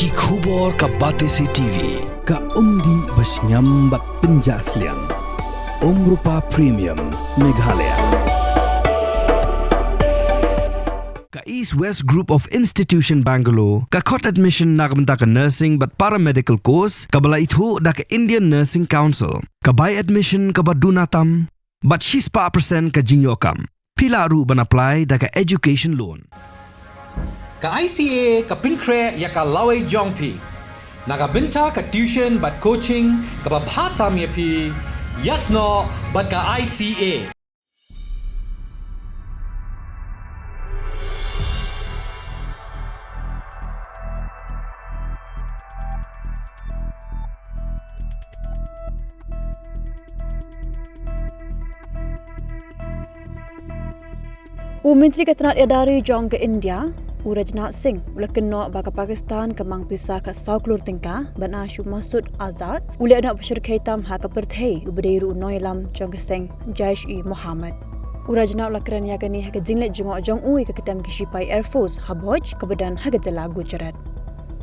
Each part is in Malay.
Ki khubor ka Batesi TV. Ka umdi basnyam bat penjaslian. Rupa Premium Meghalaya. Ka East West Group of Institution Bangalore. Ka khot admission nagamta ka nursing but paramedical course. Ka bala ithu da ka Indian Nursing Council. Ka buy admission ka badunatam. But she's pa percent ka jinyokam. Pila ru ban apply da ka education loan. Ka ICA ka Pynpra ya ka laway jongpi. Nagabinta ka tuition but coaching ka babhatam ya pi. Yes no but ka ICA. Menteri Ketenaga Edari jong ke India, Rajnath Singh ulakno baka Pakistan ke Mang pisah ke Klur tingka bana Syuk Masud Azhar ule nak bersyirkai tam ha ke perthei ubadeiru noilam jong ke Singh Jaish-e Muhammad. Rajnath ulakran ya kani ha ke jinglet jongok jong ui ke Ktem ke Sipai Air Force haboj ke badan ha ke jala Gujarat.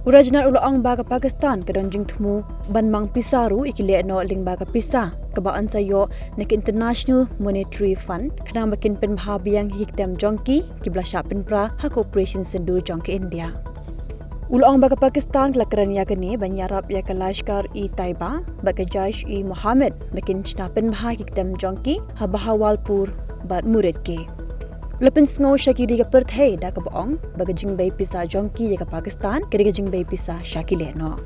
Rajnath ulong baka Pakistan ke donjing thmu ban Mang pisaru iki Lehnoh ling baka pisah kebaan sayo nek International Monetary Fund kadang makin Pynbha biang Ktem jongki kibla Shah Pynpra hak operation sendur jongki India. Ulong baka Pakistan kelakaran ya kini banyarap ya ke Lashkar-e-Taiba baka Jaish-e Muhammad makin Shah Pynbha Ktem jongki habahawalpur bat murid ke. Lepen sngo Shakiri ke perthei da ke boong baka jingbei pisah jongki ya ke Pakistan kiri ke jingbei pisah Shaki Lehnoh.